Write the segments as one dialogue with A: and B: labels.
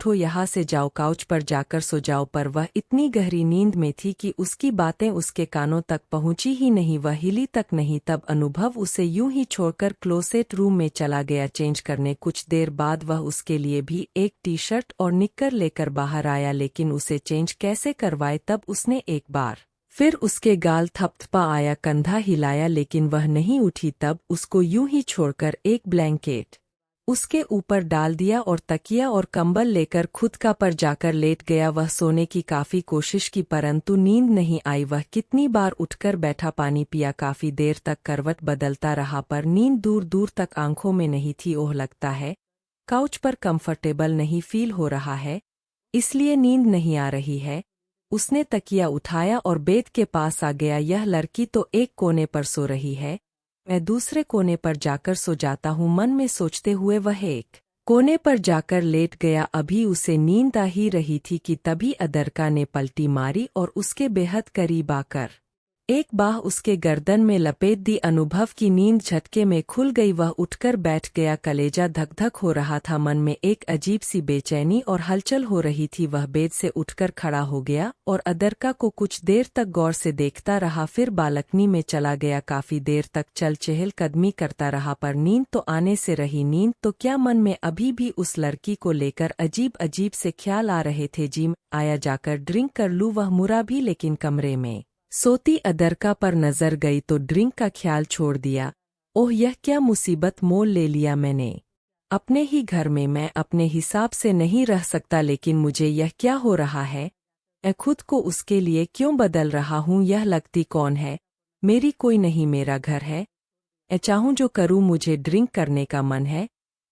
A: उठो यहाँ से जाओ, काउच पर जाकर सो जाओ। पर वह इतनी गहरी नींद में थी कि उसकी बातें उसके कानों तक पहुंची ही नहीं, वह हिली तक नहीं। तब अनुभव उसे यूं ही छोड़कर क्लोसेट रूम में चला गया चेंज करने। कुछ देर बाद वह उसके लिए भी एक टी शर्ट और निक्कर लेकर बाहर आया, लेकिन उसे चेंज कैसे करवाए। तब उसने एक बार फिर उसके गाल थपथपा आया, कंधा हिलाया, लेकिन वह नहीं उठी। तब उसको यूं ही छोड़कर एक ब्लैंकेट उसके ऊपर डाल दिया और तकिया और कंबल लेकर खुद का पर जाकर लेट गया। वह सोने की काफी कोशिश की परंतु नींद नहीं आई। वह कितनी बार उठकर बैठा, पानी पिया, काफी देर तक करवट बदलता रहा, पर नींद दूर दूर तक आंखों में नहीं थी। ओह, लगता है काउच पर कंफर्टेबल नहीं फील हो रहा है, इसलिए नींद नहीं आ रही है। उसने तकिया उठाया और बेड के पास आ गया। यह लड़की तो एक कोने पर सो रही है, मैं दूसरे कोने पर जाकर सो जाता हूँ, मन में सोचते हुए वह एक कोने पर जाकर लेट गया। अभी उसे नींद आ ही रही थी कि तभी अदरका ने पलटी मारी और उसके बेहद करीब आकर एक बाह उसके गर्दन में लपेट दी। अनुभव की नींद झटके में खुल गई। वह उठकर बैठ गया, कलेजा धक धक हो रहा था, मन में एक अजीब सी बेचैनी और हलचल हो रही थी। वह बेड से उठकर खड़ा हो गया और अदरका को कुछ देर तक गौर से देखता रहा, फिर बालकनी में चला गया। काफी देर तक चल चहल कदमी करता रहा, पर नींद तो आने से रही। नींद तो क्या, मन में अभी भी उस लड़की को लेकर अजीब अजीब से ख्याल आ रहे थे। जी आया, जाकर ड्रिंक कर लूं। वह मुरा भी, लेकिन कमरे में सोती अदरका पर नजर गई तो ड्रिंक का ख्याल छोड़ दिया। ओह, यह क्या मुसीबत मोल ले लिया मैंने अपने ही घर में। मैं अपने हिसाब से नहीं रह सकता, लेकिन मुझे यह क्या हो रहा है? मैं खुद को उसके लिए क्यों बदल रहा हूँ? यह लगती कौन है? मेरी कोई नहीं, मेरा घर है। मैं चाहूँ जो करूँ, मुझे ड्रिंक करने का मन है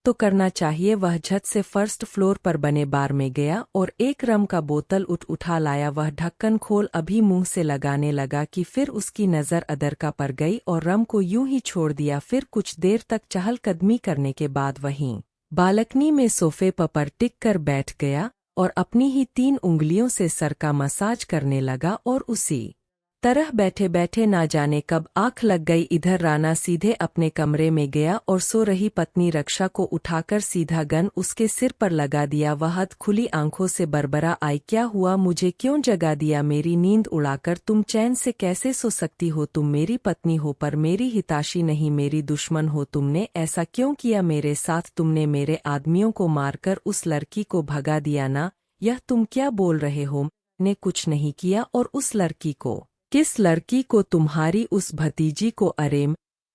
A: तो करना चाहिए। वह झट से फर्स्ट फ्लोर पर बने बार में गया और एक रम का बोतल उठा लाया। वह ढक्कन खोल अभी मुंह से लगाने लगा कि फिर उसकी नज़र अदरका पर गई और रम को यूं ही छोड़ दिया। फिर कुछ देर तक चहलकदमी करने के बाद वहीं बालकनी में सोफे पर टिक कर बैठ गया और अपनी ही 3 उंगलियों से सर का मसाज करने लगा। और उसी तरह बैठे बैठे ना जाने कब आंख लग गई। इधर राना सीधे अपने कमरे में गया और सो रही पत्नी रक्षा को उठाकर सीधा गन उसके सिर पर लगा दिया। वह हद खुली आंखों से बरबरा आई, क्या हुआ? मुझे क्यों जगा दिया? मेरी नींद उड़ाकर तुम चैन से कैसे सो सकती हो? तुम मेरी पत्नी हो, पर मेरी हितैषी नहीं, मेरी दुश्मन हो। तुमने ऐसा क्यों किया मेरे साथ? तुमने मेरे आदमियों को मारकर उस लड़की को भगा दिया ना? यह तुम क्या बोल रहे हो? मैंने कुछ नहीं किया। और उस लड़की को? किस लड़की को? तुम्हारी उस भतीजी को। अरे,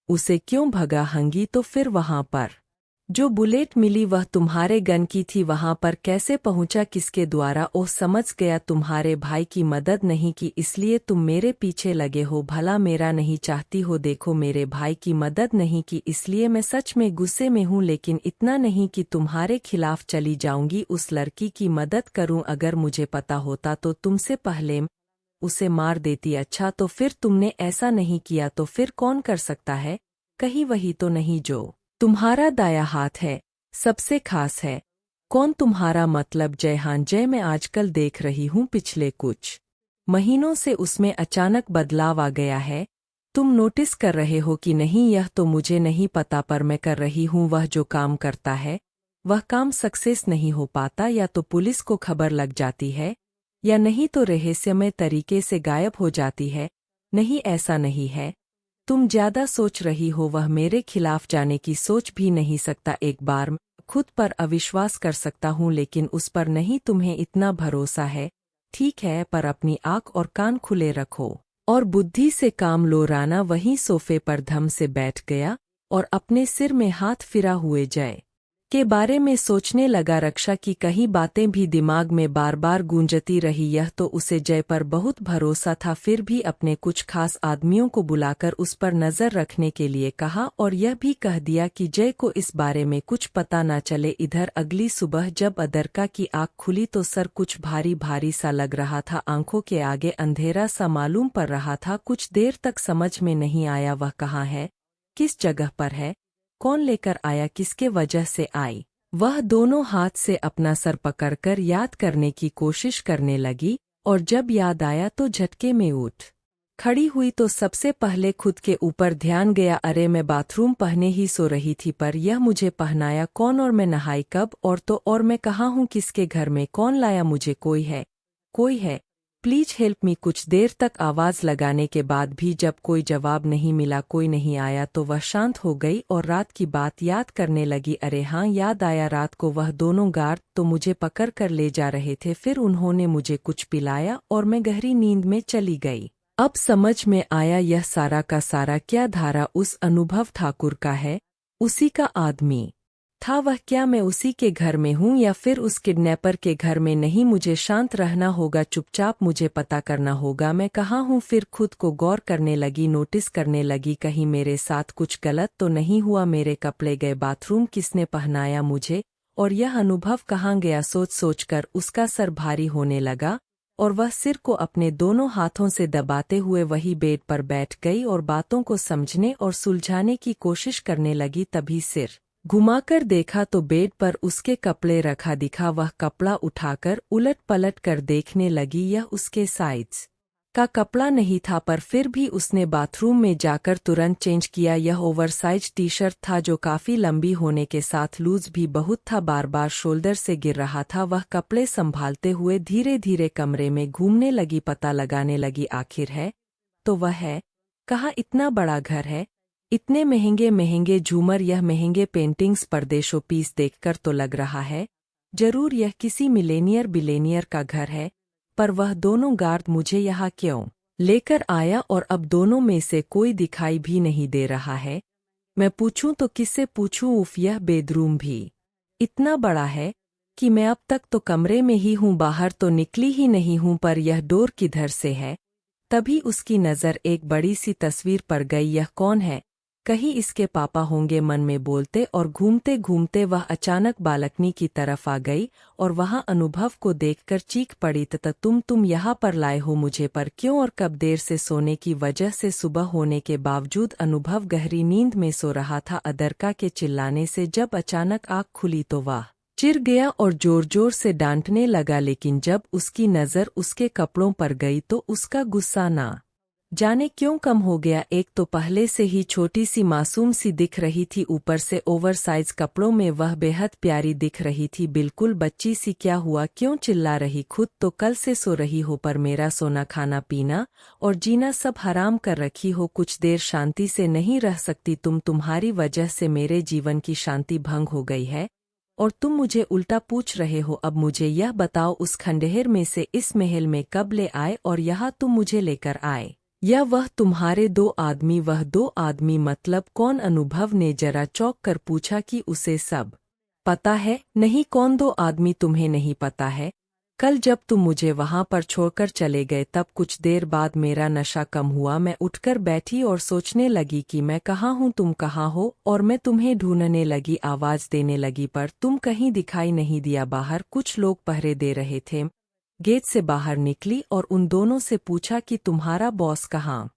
A: उसे क्यों भगा हंगी? तो फिर वहां पर जो बुलेट मिली वह तुम्हारे गन की थी, वहां पर कैसे पहुंचा? किसके द्वारा? ओह, समझ गया, तुम्हारे भाई की मदद नहीं की इसलिए तुम मेरे पीछे लगे हो। भला मेरा नहीं चाहती हो? देखो, मेरे भाई की मदद नहीं की इसलिए मैं सच में गुस्से में हूं, लेकिन इतना नहीं कि तुम्हारे खिलाफ चली जाऊंगी, उस लड़की की मदद करूं। अगर मुझे पता होता तो तुमसे पहले उसे मार देती। अच्छा, तो फिर तुमने ऐसा नहीं किया तो फिर कौन कर सकता है? कहीं वही तो नहीं जो तुम्हारा दाया हाथ है, सबसे खास है? कौन तुम्हारा मतलब? जय? हाँ जय, मैं आजकल देख रही हूँ पिछले कुछ महीनों से उसमें अचानक बदलाव आ गया है। तुम नोटिस कर रहे हो कि नहीं? यह तो मुझे नहीं पता, पर मैं कर रही हूँ। वह जो काम करता है वह काम सक्सेस नहीं हो पाता, या तो पुलिस को खबर लग जाती है या नहीं तो रहस्यमय तरीके से गायब हो जाती है। नहीं, ऐसा नहीं है, तुम ज्यादा सोच रही हो। वह मेरे खिलाफ जाने की सोच भी नहीं सकता। एक बार खुद पर अविश्वास कर सकता हूँ, लेकिन उस पर नहीं। तुम्हें इतना भरोसा है? ठीक है, पर अपनी आंख और कान खुले रखो और बुद्धि से काम लो। राना वहीं सोफे पर धम से बैठ गया और अपने सिर में हाथ फिरा हुए जय के बारे में सोचने लगा। रक्षा की कई बातें भी दिमाग में बार बार गूंजती रही। यह तो उसे जय पर बहुत भरोसा था, फिर भी अपने कुछ खास आदमियों को बुलाकर उस पर नजर रखने के लिए कहा और यह भी कह दिया कि जय को इस बारे में कुछ पता न चले। इधर अगली सुबह जब अदरका की आंख खुली तो सर कुछ भारी भारी सा लग रहा था, आंखों के आगे अंधेरा सा मालूम पड़ रहा था। कुछ देर तक समझ में नहीं आया वह कहाँ है, किस जगह पर है, कौन लेकर आया, किसके वजह से आई। वह दोनों हाथ से अपना सर पकड़कर याद करने की कोशिश करने लगी और जब याद आया तो झटके में उठ खड़ी हुई तो सबसे पहले खुद के ऊपर ध्यान गया। अरे मैं बाथरूम पहने ही सो रही थी, पर यह मुझे पहनाया कौन और मैं नहाई कब? और मैं कहाँ हूँ, किसके घर में, कौन लाया मुझे? कोई है, कोई है, प्लीज हेल्प मी। कुछ देर तक आवाज लगाने के बाद भी जब कोई जवाब नहीं मिला, कोई नहीं आया, तो वह शांत हो गई और रात की बात याद करने लगी। अरे हाँ, याद आया, रात को वह दोनों गार्ड तो मुझे पकड़ कर ले जा रहे थे, फिर उन्होंने मुझे कुछ पिलाया और मैं गहरी नींद में चली गई। अब समझ में आया यह सारा का सारा क्या धारा उस अनुभव ठाकुर का है, उसी का आदमी था वह। क्या मैं उसी के घर में हूँ या फिर उस किडनैपर के घर में? नहीं, मुझे शांत रहना होगा, चुपचाप मुझे पता करना होगा मैं कहाँ हूँ। फिर खुद को गौर करने लगी, नोटिस करने लगी, कहीं मेरे साथ कुछ गलत तो नहीं हुआ? मेरे कपड़े गए बाथरूम, किसने पहनाया मुझे, और यह अनुभव कहाँ गया? सोच सोचकर उसका सर भारी होने लगा और वह सिर को अपने दोनों हाथों से दबाते हुए वही बेड पर बैठ गई और बातों को समझने और सुलझाने की कोशिश करने लगी। तभी सिर घुमाकर देखा तो बेड पर उसके कपड़े रखा दिखा। वह कपड़ा उठाकर उलट पलट कर देखने लगी। यह उसके साइज का कपड़ा नहीं था, पर फिर भी उसने बाथरूम में जाकर तुरंत चेंज किया। यह ओवरसाइज टी शर्ट था जो काफी लंबी होने के साथ लूज भी बहुत था, बार बार शोल्डर से गिर रहा था। वह कपड़े संभालते हुए धीरे धीरे कमरे में घूमने लगी, पता लगाने लगी आखिर है तो वह है कहाँ। इतना बड़ा घर है, इतने महंगे महंगे झूमर, यह महंगे पेंटिंग्स, पर्दे, शो पीस देखकर तो लग रहा है जरूर यह किसी मिलेनियर बिलेनियर का घर है। पर वह दोनों गार्ड मुझे यहाँ क्यों लेकर आया और अब दोनों में से कोई दिखाई भी नहीं दे रहा है? मैं पूछूं तो किससे पूछूं? उफ, यह बेडरूम भी इतना बड़ा है कि मैं अब तक तो कमरे में ही हूँ, बाहर तो निकली ही नहीं हूँ, पर यह डोर किधर से है? तभी उसकी नज़र एक बड़ी सी तस्वीर पर गई। यह कौन है? कहीं इसके पापा होंगे, मन में बोलते और घूमते घूमते वह अचानक बालकनी की तरफ आ गई और वहां अनुभव को देखकर चीख पड़ी, तथा तुम यहाँ पर लाए हो मुझे, पर क्यों और कब? देर से सोने की वजह से सुबह होने के बावजूद अनुभव गहरी नींद में सो रहा था। अदरका के चिल्लाने से जब अचानक आँख खुली तो वह चिर गया और जोर जोर से डांटने लगा, लेकिन जब उसकी नज़र उसके कपड़ों पर गई तो उसका गुस्सा ना जाने क्यों कम हो गया। एक तो पहले से ही छोटी सी मासूम सी दिख रही थी, ऊपर से ओवरसाइज कपड़ों में वह बेहद प्यारी दिख रही थी, बिल्कुल बच्ची सी। क्या हुआ, क्यों चिल्ला रही? खुद तो कल से सो रही हो, पर मेरा सोना, खाना पीना और जीना सब हराम कर रखी हो। कुछ देर शांति से नहीं रह सकती तुम्हारी वजह से मेरे जीवन की शांति भंग हो गई है और तुम मुझे उल्टा पूछ रहे हो। अब मुझे यह बताओ, उस खंडहर में से इस महल में कब ले आए और यहाँ तुम मुझे लेकर आए? या वह तुम्हारे दो आदमी? वह दो आदमी मतलब कौन? अनुभव ने जरा चौंक कर पूछा कि उसे सब पता है? नहीं, कौन दो आदमी? तुम्हें नहीं पता है? कल जब तुम मुझे वहां पर छोड़कर चले गए, तब कुछ देर बाद मेरा नशा कम हुआ, मैं उठकर बैठी और सोचने लगी कि मैं कहाँ हूँ, तुम कहाँ हो, और मैं तुम्हें ढूंढने लगी, आवाज देने लगी, पर तुम कहीं दिखाई नहीं दिया। बाहर कुछ लोग पहरे दे रहे थे। गेट से बाहर निकली और उन दोनों से पूछा कि तुम्हारा बॉस कहाँ?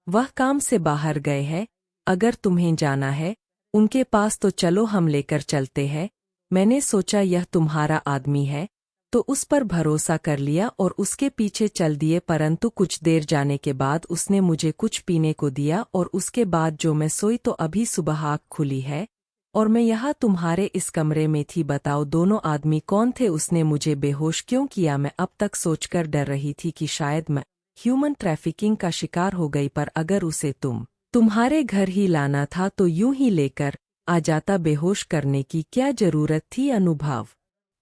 A: वह काम से बाहर गए हैं, अगर तुम्हें जाना है उनके पास तो चलो, हम लेकर चलते हैं। मैंने सोचा यह तुम्हारा आदमी है तो उस पर भरोसा कर लिया और उसके पीछे चल दिए, परंतु कुछ देर जाने के बाद उसने मुझे कुछ पीने को दिया और उसके बाद जो मैं सोई तो अभी सुबह आँख खुली है और मैं यहाँ तुम्हारे इस कमरे में थी। बताओ दोनों आदमी कौन थे? उसने मुझे बेहोश क्यों किया? मैं अब तक सोचकर डर रही थी कि शायद मैं ह्यूमन ट्रैफिकिंग का शिकार हो गई, पर अगर उसे तुम्हारे घर ही लाना था तो यूं ही लेकर आ जाता, बेहोश करने की क्या जरूरत थी? अनुभव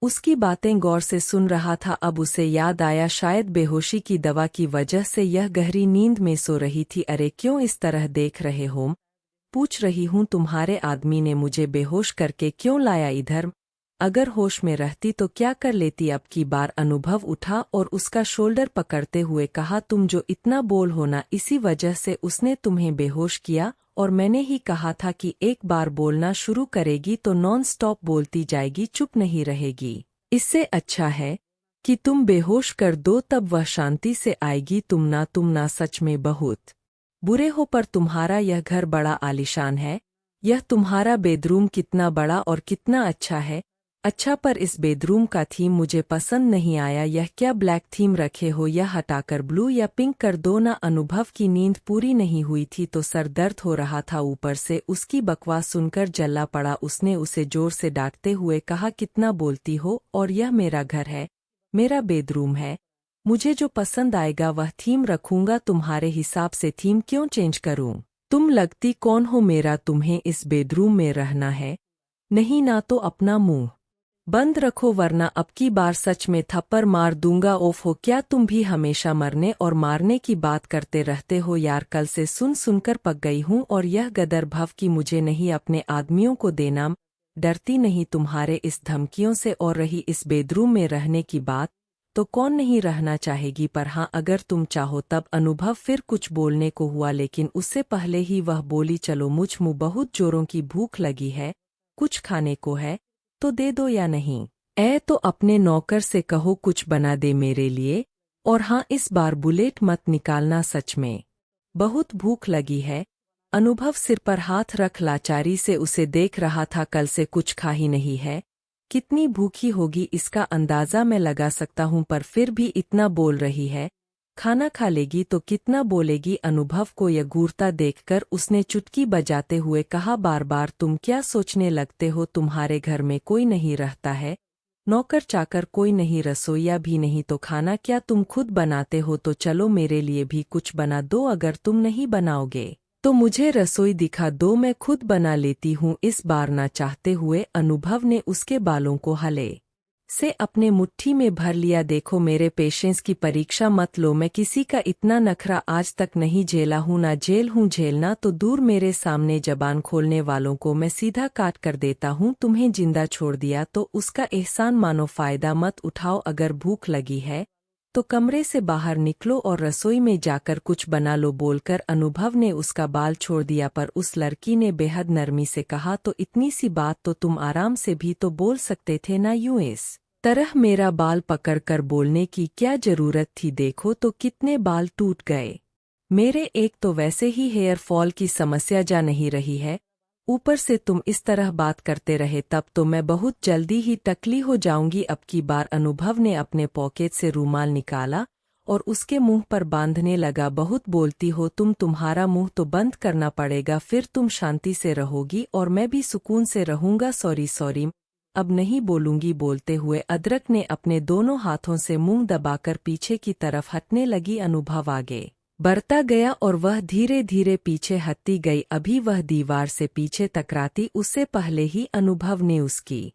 A: उसकी बातें गौर से सुन रहा था। अब उसे याद आया शायद बेहोशी की दवा की वजह से यह गहरी नींद में सो रही थी। अरे क्यों इस तरह देख रहे हो? पूछ रही हूँ, तुम्हारे आदमी ने मुझे बेहोश करके क्यों लाया इधर? अगर होश में रहती तो क्या कर लेती अब की बार? अनुभव उठा और उसका शोल्डर पकड़ते हुए कहा, तुम जो इतना बोल हो ना, इसी वजह से उसने तुम्हें बेहोश किया, और मैंने ही कहा था कि एक बार बोलना शुरू करेगी तो नॉन स्टॉप बोलती जाएगी, चुप नहीं रहेगी। इससे अच्छा है कि तुम बेहोश कर दो, तब वह शांति से आएगी। तुम ना सच में बहुत बुरे हो, पर तुम्हारा यह घर बड़ा आलीशान है। यह तुम्हारा बेडरूम कितना बड़ा और कितना अच्छा है। अच्छा, पर इस बेडरूम का थीम मुझे पसंद नहीं आया। यह क्या ब्लैक थीम रखे हो? यह हटाकर ब्लू या पिंक कर दो ना। अनुभव की नींद पूरी नहीं हुई थी तो सर दर्द हो रहा था, ऊपर से उसकी बकवास सुनकर जल्ला पड़ा। उसने उसे जोर से डांटते हुए कहा, कितना बोलती हो? और यह मेरा घर है, मेरा बेडरूम है, मुझे जो पसंद आएगा वह थीम रखूंगा। तुम्हारे हिसाब से थीम क्यों चेंज करूं? तुम लगती कौन हो मेरा तुम्हें इस बेडरूम में रहना है? नहीं ना तो अपना मुंह बंद रखो वरना अब की बार सच में थप्पड़ मार दूंगा। ओफ हो, क्या तुम भी हमेशा मरने और मारने की बात करते रहते हो यार? कल से सुन सुनकर पक गई हूं और यह गदर भव कि मुझे नहीं अपने आदमियों को देना। डरती नहीं तुम्हारे इस धमकियों से। और रही इस बेडरूम में रहने की बात, तो कौन नहीं रहना चाहेगी, पर हाँ अगर तुम चाहो तब। अनुभव फिर कुछ बोलने को हुआ लेकिन उससे पहले ही वह बोली, चलो मुझ मुँह बहुत जोरों की भूख लगी है, कुछ खाने को है तो दे दो या नहीं? तो अपने नौकर से कहो कुछ बना दे मेरे लिए। और हाँ, इस बार बुलेट मत निकालना, सच में बहुत भूख लगी है। अनुभव सिर पर हाथ रख लाचारी से उसे देख रहा था। कल से कुछ खा ही नहीं है, कितनी भूखी होगी इसका अंदाजा मैं लगा सकता हूँ, पर फिर भी इतना बोल रही है। खाना खा लेगी तो कितना बोलेगी? अनुभव को यह घूरता देखकर उसने चुटकी बजाते हुए कहा, बार बार तुम क्या सोचने लगते हो? तुम्हारे घर में कोई नहीं रहता है, नौकर चाकर कोई नहीं, रसोइया भी नहीं, तो खाना क्या तुम खुद बनाते हो? तो चलो मेरे लिए भी कुछ बना दो। अगर तुम नहीं बनाओगे तो मुझे रसोई दिखा दो, मैं खुद बना लेती हूँ। इस बार ना चाहते हुए अनुभव ने उसके बालों को हले से अपने मुट्ठी में भर लिया। देखो, मेरे पेशेंस की परीक्षा मत लो, मैं किसी का इतना नखरा आज तक नहीं झेला हूँ, ना जेल हूँ। झेलना तो दूर, मेरे सामने जबान खोलने वालों को मैं सीधा काट कर देता हूँ। तुम्हें जिंदा छोड़ दिया तो उसका एहसान मानो, फायदा मत उठाओ। अगर भूख लगी है तो कमरे से बाहर निकलो और रसोई में जाकर कुछ बना लो। बोलकर अनुभव ने उसका बाल छोड़ दिया, पर उस लड़की ने बेहद नरमी से कहा, तो इतनी सी बात तो तुम आराम से भी तो बोल सकते थे ना, यूं इस तरह मेरा बाल पकड़कर बोलने की क्या जरूरत थी? देखो तो कितने बाल टूट गए मेरे। एक तो वैसे ही हेयर फॉल की समस्या जा नहीं रही है, ऊपर से तुम इस तरह बात करते रहे तब तो मैं बहुत जल्दी ही टकली हो जाऊंगी अब की बार। अनुभव ने अपने पॉकेट से रूमाल निकाला और उसके मुंह पर बांधने लगा। बहुत बोलती हो तुम, तुम्हारा मुंह तो बंद करना पड़ेगा, फिर तुम शांति से रहोगी और मैं भी सुकून से रहूंगा। सॉरी सॉरी, अब नहीं बोलूंगी। बोलते हुए अदरक ने अपने दोनों हाथों से मुंह दबाकर पीछे की तरफ हटने लगी। अनुभव आगे बढ़ता गया और वह धीरे धीरे पीछे हटती गई। अभी वह दीवार से पीछे टकराती उससे पहले ही अनुभव ने उसकी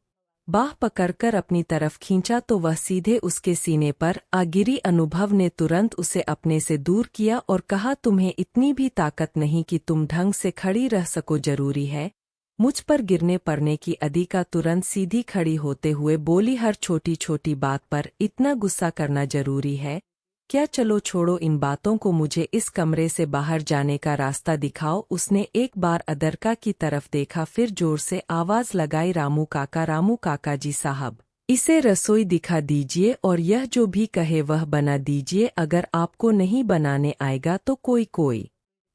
A: बाह पकड़कर अपनी तरफ खींचा तो वह सीधे उसके सीने पर आ गिरी। अनुभव ने तुरंत उसे अपने से दूर किया और कहा, तुम्हें इतनी भी ताकत नहीं कि तुम ढंग से खड़ी रह सको? जरूरी है मुझ पर गिरने पड़ने की? अधिका तुरंत सीधी खड़ी होते हुए बोली, हर छोटी छोटी बात पर इतना गुस्सा करना जरूरी है क्या? चलो छोड़ो इन बातों को, मुझे इस कमरे से बाहर जाने का रास्ता दिखाओ। उसने एक बार अदरका की तरफ देखा, फिर जोर से आवाज लगाई, रामू काका, रामू काका जी साहब, इसे रसोई दिखा दीजिए और यह जो भी कहे वह बना दीजिए। अगर आपको नहीं बनाने आएगा तो कोई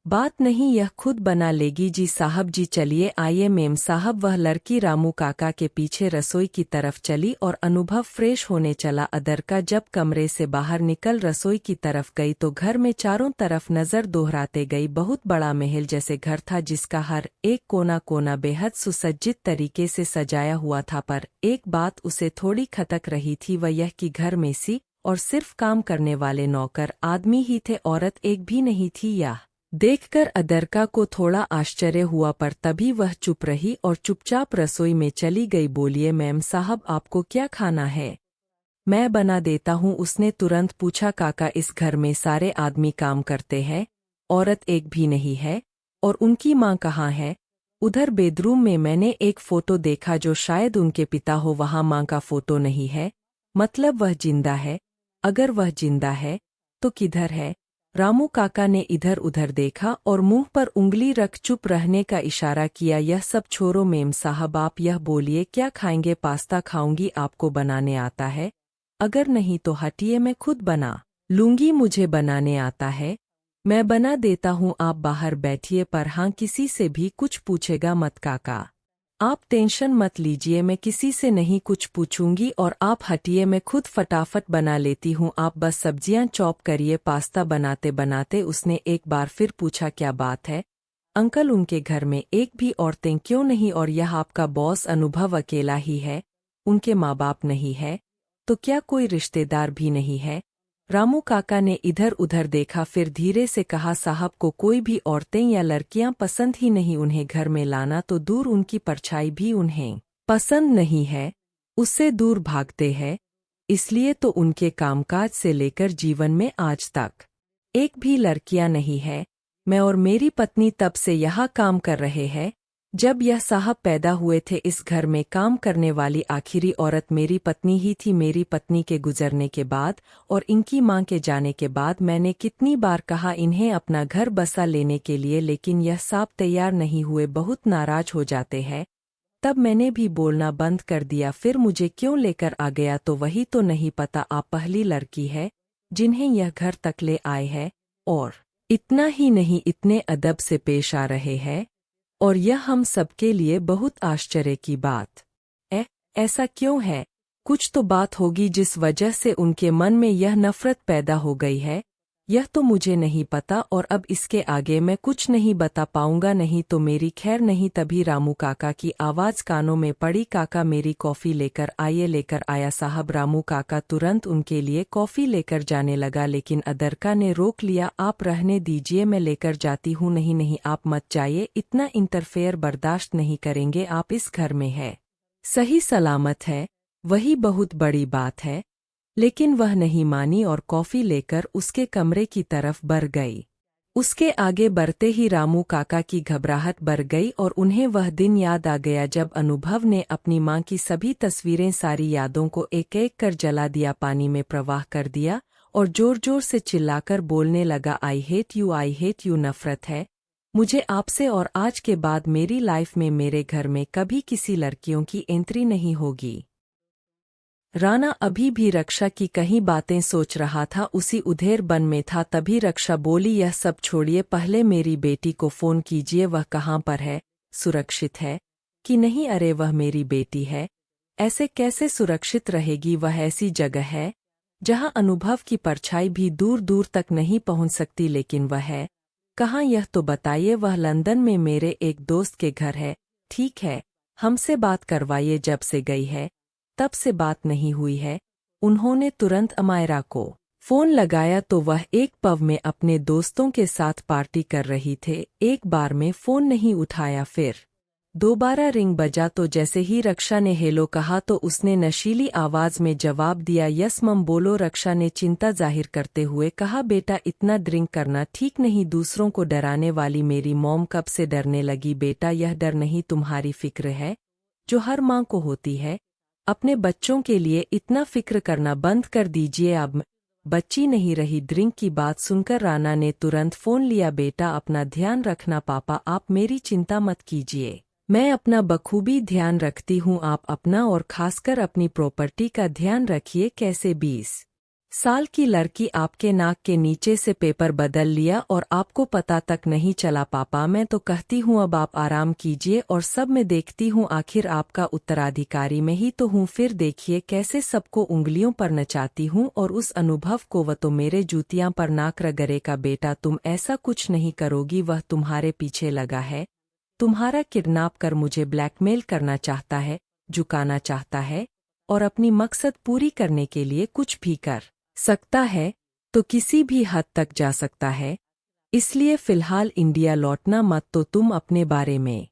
A: बात नहीं, यह खुद बना लेगी। जी साहब जी, चलिए आइए मेम साहब। वह लड़की रामू काका के पीछे रसोई की तरफ चली और अनुभव फ्रेश होने चला। अदरका जब कमरे से बाहर निकल रसोई की तरफ गई तो घर में चारों तरफ नजर दोहराते गई। बहुत बड़ा महल जैसे घर था जिसका हर एक कोना कोना बेहद सुसज्जित तरीके से सजाया हुआ था, पर एक बात उसे थोड़ी खटक रही थी, वह यह कि घर में सी और सिर्फ काम करने वाले नौकर आदमी ही थे, औरत एक भी नहीं थी। यह देखकर अदरका को थोड़ा आश्चर्य हुआ, पर तभी वह चुप रही और चुपचाप रसोई में चली गई। बोलिए मैम साहब, आपको क्या खाना है? मैं बना देता हूँ, उसने तुरंत पूछा। काका, इस घर में सारे आदमी काम करते हैं, औरत एक भी नहीं है। और उनकी माँ कहाँ है? उधर बेडरूम में मैंने एक फोटो देखा जो शायद उनके पिता हो, वहाँ माँ का फोटो नहीं है। मतलब वह जिंदा है? अगर वह जिंदा है तो किधर है? रामू काका ने इधर उधर देखा और मुंह पर उंगली रख चुप रहने का इशारा किया। यह सब छोड़ो मेम साहब, आप यह बोलिए क्या खाएंगे? पास्ता खाऊंगी, आपको बनाने आता है? अगर नहीं तो हटिए, मैं खुद बना लूंगी, मुझे बनाने आता है, मैं बना देता हूँ। आप बाहर बैठिए, पर हाँ किसी से भी कुछ पूछेगा मत काका। आप टेंशन मत लीजिए, मैं किसी से नहीं कुछ पूछूंगी और आप हटिए, मैं खुद फटाफट बना लेती हूँ, आप बस सब्जियां चॉप करिए। पास्ता बनाते बनाते उसने एक बार फिर पूछा, क्या बात है अंकल, उनके घर में एक भी औरतें क्यों नहीं, और यह आपका बॉस अनुभव अकेला ही है? उनके माँ बाप नहीं है? तो क्या कोई रिश्तेदार भी नहीं है? रामू काका ने इधर उधर देखा, फिर धीरे से कहा, साहब को कोई भी औरतें या लड़कियां पसंद ही नहीं, उन्हें घर में लाना तो दूर, उनकी परछाई भी उन्हें पसंद नहीं है, उससे दूर भागते हैं। इसलिए तो उनके कामकाज से लेकर जीवन में आज तक एक भी लड़कियां नहीं है। मैं और मेरी पत्नी तब से यहाँ काम कर रहे हैं जब यह साहब पैदा हुए थे। इस घर में काम करने वाली आखिरी औरत मेरी पत्नी ही थी। मेरी पत्नी के गुजरने के बाद और इनकी मां के जाने के बाद मैंने कितनी बार कहा इन्हें अपना घर बसा लेने के लिए, लेकिन यह साहब तैयार नहीं हुए, बहुत नाराज हो जाते हैं। तब मैंने भी बोलना बंद कर दिया। फिर मुझे क्यों लेकर आ गया तो वही तो नहीं पता। आप पहली लड़की है जिन्हें यह घर तक ले आए हैं, और इतना ही नहीं, इतने अदब से पेश आ रहे हैं, और यह हम सबके लिए बहुत आश्चर्य की बात है। ऐसा क्यों है? कुछ तो बात होगी जिस वजह से उनके मन में यह नफरत पैदा हो गई है। यह तो मुझे नहीं पता, और अब इसके आगे मैं कुछ नहीं बता पाऊंगा, नहीं तो मेरी खैर नहीं। तभी रामू काका की आवाज कानों में पड़ी, काका मेरी कॉफी लेकर आइए। लेकर आया साहब। रामू काका तुरंत उनके लिए कॉफी लेकर जाने लगा, लेकिन अदरका ने रोक लिया, आप रहने दीजिए, मैं लेकर जाती हूँ। नहीं नहीं, आप मत जाइए, इतना इंटरफेयर बर्दाश्त नहीं करेंगे, आप इस घर में है, सही सलामत है, वही बहुत बड़ी बात है। लेकिन वह नहीं मानी और कॉफी लेकर उसके कमरे की तरफ बढ़ गई। उसके आगे बढ़ते ही रामू काका की घबराहट बढ़ गई और उन्हें वह दिन याद आ गया जब अनुभव ने अपनी मां की सभी तस्वीरें, सारी यादों को एक एक कर जला दिया, पानी में प्रवाह कर दिया और जोर जोर से चिल्लाकर बोलने लगा, आई हेट यू, नफरत है मुझे आपसे, और आज के बाद मेरी लाइफ में, मेरे घर में कभी किसी लड़कियों की एंट्री नहीं होगी। राणा अभी भी रक्षा की कई बातें सोच रहा था, उसी उधेर बन में था। तभी रक्षा बोली, यह सब छोड़िए, पहले मेरी बेटी को फोन कीजिए, वह कहाँ पर है, सुरक्षित है कि नहीं? अरे वह मेरी बेटी है, ऐसे कैसे सुरक्षित रहेगी? वह ऐसी जगह है जहाँ अनुभव की परछाई भी दूर दूर तक नहीं पहुँच सकती, लेकिन वह है कहाँ, यह तो बताइए। वह लंदन में मेरे एक दोस्त के घर है। ठीक है, हमसे बात करवाइए, जब से गई है तब से बात नहीं हुई है। उन्होंने तुरंत अमायरा को फोन लगाया तो वह एक पब में अपने दोस्तों के साथ पार्टी कर रही थे। एक बार में फोन नहीं उठाया, फिर दोबारा रिंग बजा तो जैसे ही रक्षा ने हेलो कहा तो उसने नशीली आवाज में जवाब दिया, यस मम बोलो। रक्षा ने चिंता जाहिर करते हुए कहा, बेटा इतना ड्रिंक करना ठीक नहीं, दूसरों को डराने वाली मेरी मॉम कब से डरने लगी। बेटा यह डर नहीं, तुम्हारी फिक्र है जो हर माँ को होती है। अपने बच्चों के लिए इतना फिक्र करना बंद कर दीजिए, अब बच्ची नहीं रही। ड्रिंक की बात सुनकर राणा ने तुरंत फोन लिया, बेटा अपना ध्यान रखना, पापा आप मेरी चिंता मत कीजिए, मैं अपना बखूबी ध्यान रखती हूँ, आप अपना और खासकर अपनी प्रॉपर्टी का ध्यान रखिए। कैसे 20 साल की लड़की आपके नाक के नीचे से पेपर बदल लिया और आपको पता तक नहीं चला। पापा मैं तो कहती हूँ अब आप आराम कीजिए, और सब मैं देखती हूँ, आखिर आपका उत्तराधिकारी मैं ही तो हूँ। फिर देखिए कैसे सबको उंगलियों पर नचाती हूँ, और उस अनुभव को वह तो मेरे जूतियां पर नाक रगड़ेगा। बेटा तुम ऐसा कुछ नहीं करोगी, वह तुम्हारे पीछे लगा है, तुम्हारा किडनैप कर मुझे ब्लैकमेल करना चाहता है, झुकाना चाहता है, और अपनी मकसद पूरी करने के लिए कुछ भी कर सकता है, तो किसी भी हद तक जा सकता है। इसलिए फिलहाल इंडिया लौटना मत, तो तुम अपने बारे में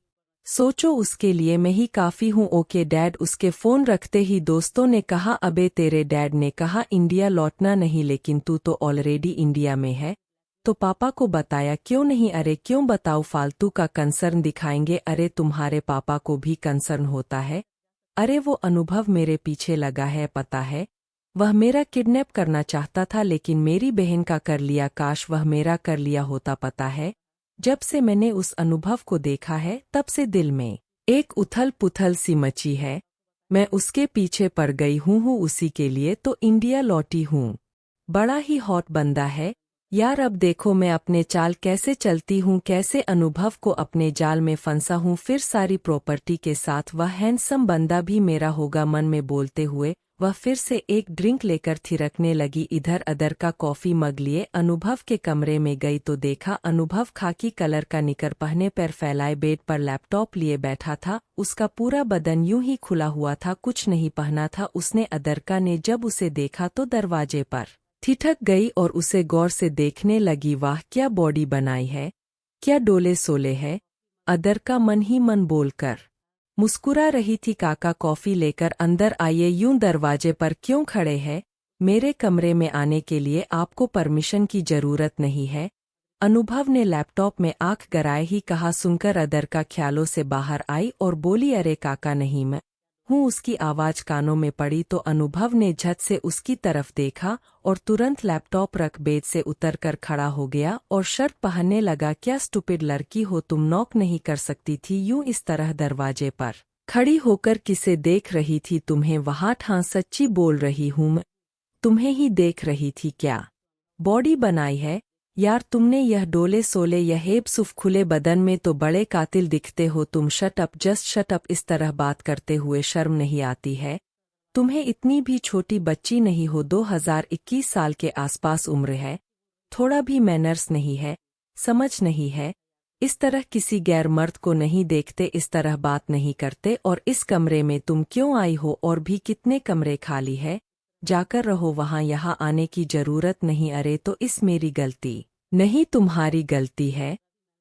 A: सोचो, उसके लिए मैं ही काफी हूँ। Okay dad. उसके फोन रखते ही दोस्तों ने कहा, अबे तेरे डैड ने कहा इंडिया लौटना नहीं, लेकिन तू तो ऑलरेडी इंडिया में है, तो पापा को बताया क्यों नहीं? अरे क्यों बताओ, फालतू का कंसर्न दिखाएंगे। अरे तुम्हारे पापा को भी कंसर्न होता है। अरे वो अनुभव मेरे पीछे लगा है, पता है, वह मेरा किडनैप करना चाहता था, लेकिन मेरी बहन का कर लिया, काश वह मेरा कर लिया होता। पता है, जब से मैंने उस अनुभव को देखा है तब से दिल में एक उथल पुथल सी मची है। मैं उसके पीछे पड़ गई हूँ, उसी के लिए तो इंडिया लौटी हूँ। बड़ा ही हॉट बंदा है, यार अब देखो मैं अपने चाल कैसे चलती हूँ, कैसे अनुभव को अपने जाल में फंसा हूँ, फिर सारी प्रॉपर्टी के साथ वह हैंडसम बंदा भी मेरा होगा। मन में बोलते हुए वह फिर से एक ड्रिंक लेकर थिरकने लगी। इधर अदर का कॉफी मग लिए अनुभव के कमरे में गई तो देखा अनुभव खाकी कलर का निकर पहने पैर फैलाए बेड पर लैपटॉप लिए बैठा था। उसका पूरा बदन यूं ही खुला हुआ था, कुछ नहीं पहना था उसने। अदरका ने जब उसे देखा तो दरवाजे पर ठिठक गई और उसे गौर से देखने लगी। वाह क्या बॉडी बनाई है, क्या डोले सोले है। अदरका मन ही मन बोलकर मुस्कुरा रही थी। काका कॉफी लेकर अंदर आइए, यूं दरवाजे पर क्यों खड़े हैं? मेरे कमरे में आने के लिए आपको परमिशन की जरूरत नहीं है। अनुभव ने लैपटॉप में आंख गराए ही कहा। सुनकर अदरका ख्यालों से बाहर आई और बोली, अरे काका नहीं मैं हूँ। उसकी आवाज कानों में पड़ी तो अनुभव ने झट से उसकी तरफ देखा और तुरंत लैपटॉप रख बेड से उतरकर खड़ा हो गया और शर्ट पहनने लगा। क्या स्टूपिड लड़की हो तुम, नॉक नहीं कर सकती थी? यूं इस तरह दरवाजे पर खड़ी होकर किसे देख रही थी? तुम्हें वहां ठां सच्ची बोल रही हूं मैं, तुम्हें ही देख रही थी। क्या बॉडी बनाई है यार तुमने, यह डोले सोले यह हेबसुफ खुले बदन में तो बड़े कातिल दिखते हो तुम। Shut up, just shut up. इस तरह बात करते हुए शर्म नहीं आती है तुम्हें? इतनी भी छोटी बच्ची नहीं हो, 2021 साल के आसपास उम्र है, थोड़ा भी मैनर्स नहीं है, समझ नहीं है। इस तरह किसी गैर मर्द को नहीं देखते, इस तरह बात नहीं करते। और इस कमरे में तुम क्यों आई हो? और भी कितने कमरे खाली है, जाकर रहो वहां, यहाँ आने की जरूरत नहीं। अरे तो इस मेरी गलती नहीं, तुम्हारी गलती है।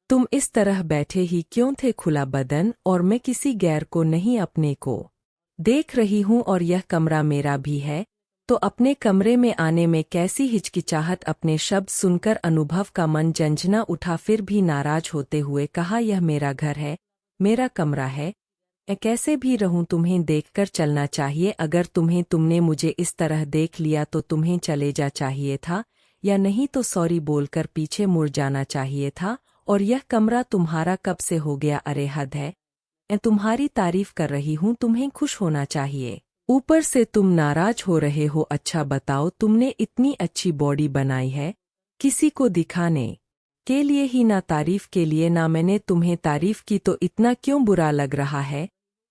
A: तुम इस तरह बैठे ही क्यों थे? खुला बदन, और मैं किसी गैर को नहीं अपने को देख रही हूं और यह कमरा मेरा भी है, तो अपने कमरे में आने में कैसी हिचकिचाहट? अपने शब्द सुनकर अनुभव का मन झंझना उठा, फिर भी नाराज होते हुए कहा, यह मेरा घर है, मेरा कमरा है, मैं कैसे भी रहूं, तुम्हें देखकर चलना चाहिए। अगर तुमने मुझे इस तरह देख लिया तो तुम्हें चले जा चाहिए था, या नहीं तो सॉरी बोलकर पीछे मुड़ जाना चाहिए था। और यह कमरा तुम्हारा कब से हो गया? अरे हद है, मैं तुम्हारी तारीफ कर रही हूं, तुम्हें खुश होना चाहिए, ऊपर से तुम नाराज हो रहे हो। अच्छा बताओ, तुमने इतनी अच्छी बॉडी बनाई है, किसी को दिखाने के लिए ही, ना तारीफ के लिए? ना मैंने तुम्हें तारीफ की तो इतना क्यों बुरा लग रहा है?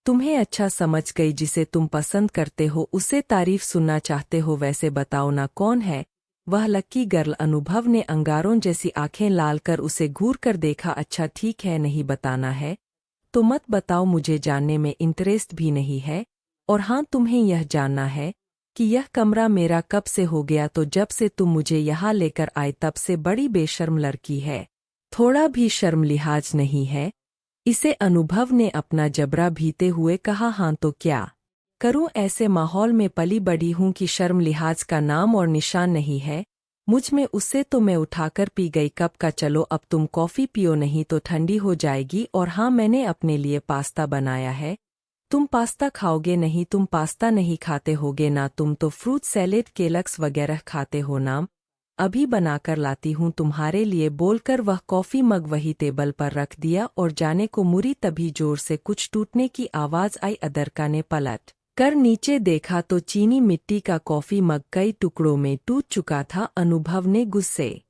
A: तुम्हें अच्छा समझ गई, जिसे तुम पसंद करते हो उसे तारीफ सुनना चाहते हो। वैसे बताओ ना कौन है वह लकी गर्ल? अनुभव ने अंगारों जैसी आंखें लाल कर उसे घूर कर देखा। अच्छा ठीक है, नहीं बताना है तो मत बताओ, मुझे जानने में इंटरेस्ट भी नहीं है। और हाँ, तुम्हें यह जानना है कि यह कमरा मेरा कब से हो गया? तो जब से तुम मुझे यहाँ लेकर आए तब से। बड़ी बेशर्म लड़की है, थोड़ा भी शर्म लिहाज नहीं है इसे? अनुभव ने अपना जबरा भीते हुए कहा। हाँ तो क्या करूं, ऐसे माहौल में पली बड़ी हूं कि शर्म लिहाज का नाम और निशान नहीं है मुझ में। उससे तो मैं उठाकर पी गई कप का। चलो अब तुम कॉफी पियो, नहीं तो ठंडी हो जाएगी। और हाँ, मैंने अपने लिए पास्ता बनाया है, तुम पास्ता खाओगे? नहीं, तुम पास्ता नहीं खाते होगे ना, तुम तो फ्रूट सैलेड केलक्स वगैरह खाते हो ना। अभी बनाकर लाती हूँ तुम्हारे लिए, बोलकर वह कॉफी मग वही टेबल पर रख दिया और जाने को मुड़ी। तभी जोर से कुछ टूटने की आवाज आई। अदरका ने पलट कर नीचे देखा तो चीनी मिट्टी का कॉफी मग कई टुकड़ों में टूट चुका था। अनुभव ने गुस्से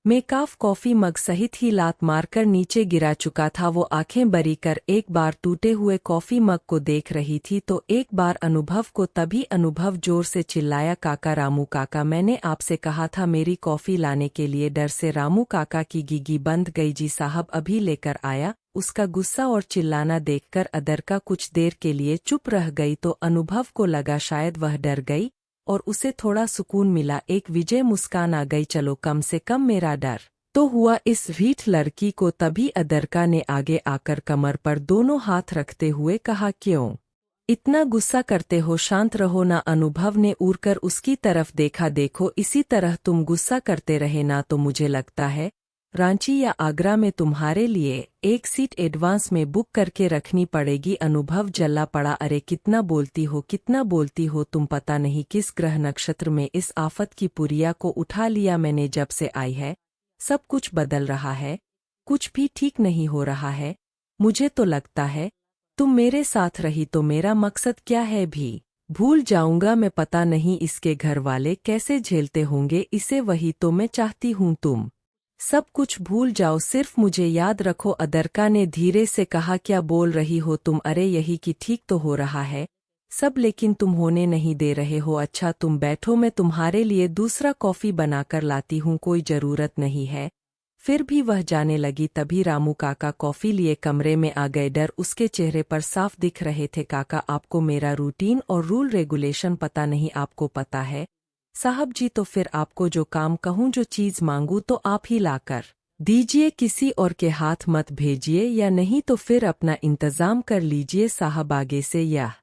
A: में काफ कॉफी मग सहित ही लात मारकर नीचे गिरा चुका था। वो आंखें बरी कर एक बार टूटे हुए कॉफी मग को देख रही थी तो एक बार अनुभव को। तभी अनुभव जोर से चिल्लाया, काका, रामू काका, मैंने आपसे कहा था मेरी कॉफी लाने के लिए। डर से रामू काका की गीगी बंद गई। जी साहब, अभी लेकर आया। उसका गुस्सा और चिल्लाना देखकर अदरका कुछ देर के लिए चुप रह गई तो अनुभव को लगा शायद वह डर गई और उसे थोड़ा सुकून मिला। एक विजय मुस्कान आ गई, चलो कम से कम मेरा डर तो हुआ इस ढीठ लड़की को। तभी अदरका ने आगे आकर कमर पर दोनों हाथ रखते हुए कहा, क्यों इतना गुस्सा करते हो, शांत रहो ना। अनुभव ने उड़कर उसकी तरफ देखा। देखो, इसी तरह तुम गुस्सा करते रहे ना तो मुझे लगता है रांची या आगरा में तुम्हारे लिए एक सीट एडवांस में बुक करके रखनी पड़ेगी। अनुभव जल्ला पड़ा, अरे कितना बोलती हो, कितना बोलती हो तुम, पता नहीं किस ग्रह नक्षत्र में इस आफत की पुरिया को उठा लिया। मैंने जब से आई है सब कुछ बदल रहा है, कुछ भी ठीक नहीं हो रहा है। मुझे तो लगता है तुम मेरे साथ रही तो मेरा मकसद क्या है भी भूल जाऊंगा मैं, पता नहीं इसके घर वाले कैसे झेलते होंगे इसे, वही तो मैं चाहती हूँ तुम सब कुछ भूल जाओ, सिर्फ मुझे याद रखो। अदरका ने धीरे से कहा, क्या बोल रही हो तुम? अरे यही कि ठीक तो हो रहा है सब, लेकिन तुम होने नहीं दे रहे हो। अच्छा तुम बैठो, मैं तुम्हारे लिए दूसरा कॉफी बनाकर लाती हूँ, कोई जरूरत नहीं है। फिर भी वह जाने लगी, तभी रामू काका कॉफी लिए कमरे में आ गए। डर उसके चेहरे पर साफ दिख रहे थे। काका आपको मेरा रूटीन और रूल रेगुलेशन पता नहीं? आपको पता है साहब जी, तो फिर आपको जो काम कहूँ, जो चीज मांगू तो आप ही लाकर दीजिए, किसी और के हाथ मत भेजिए, या नहीं तो फिर अपना इंतजाम कर लीजिए साहब, आगे से यह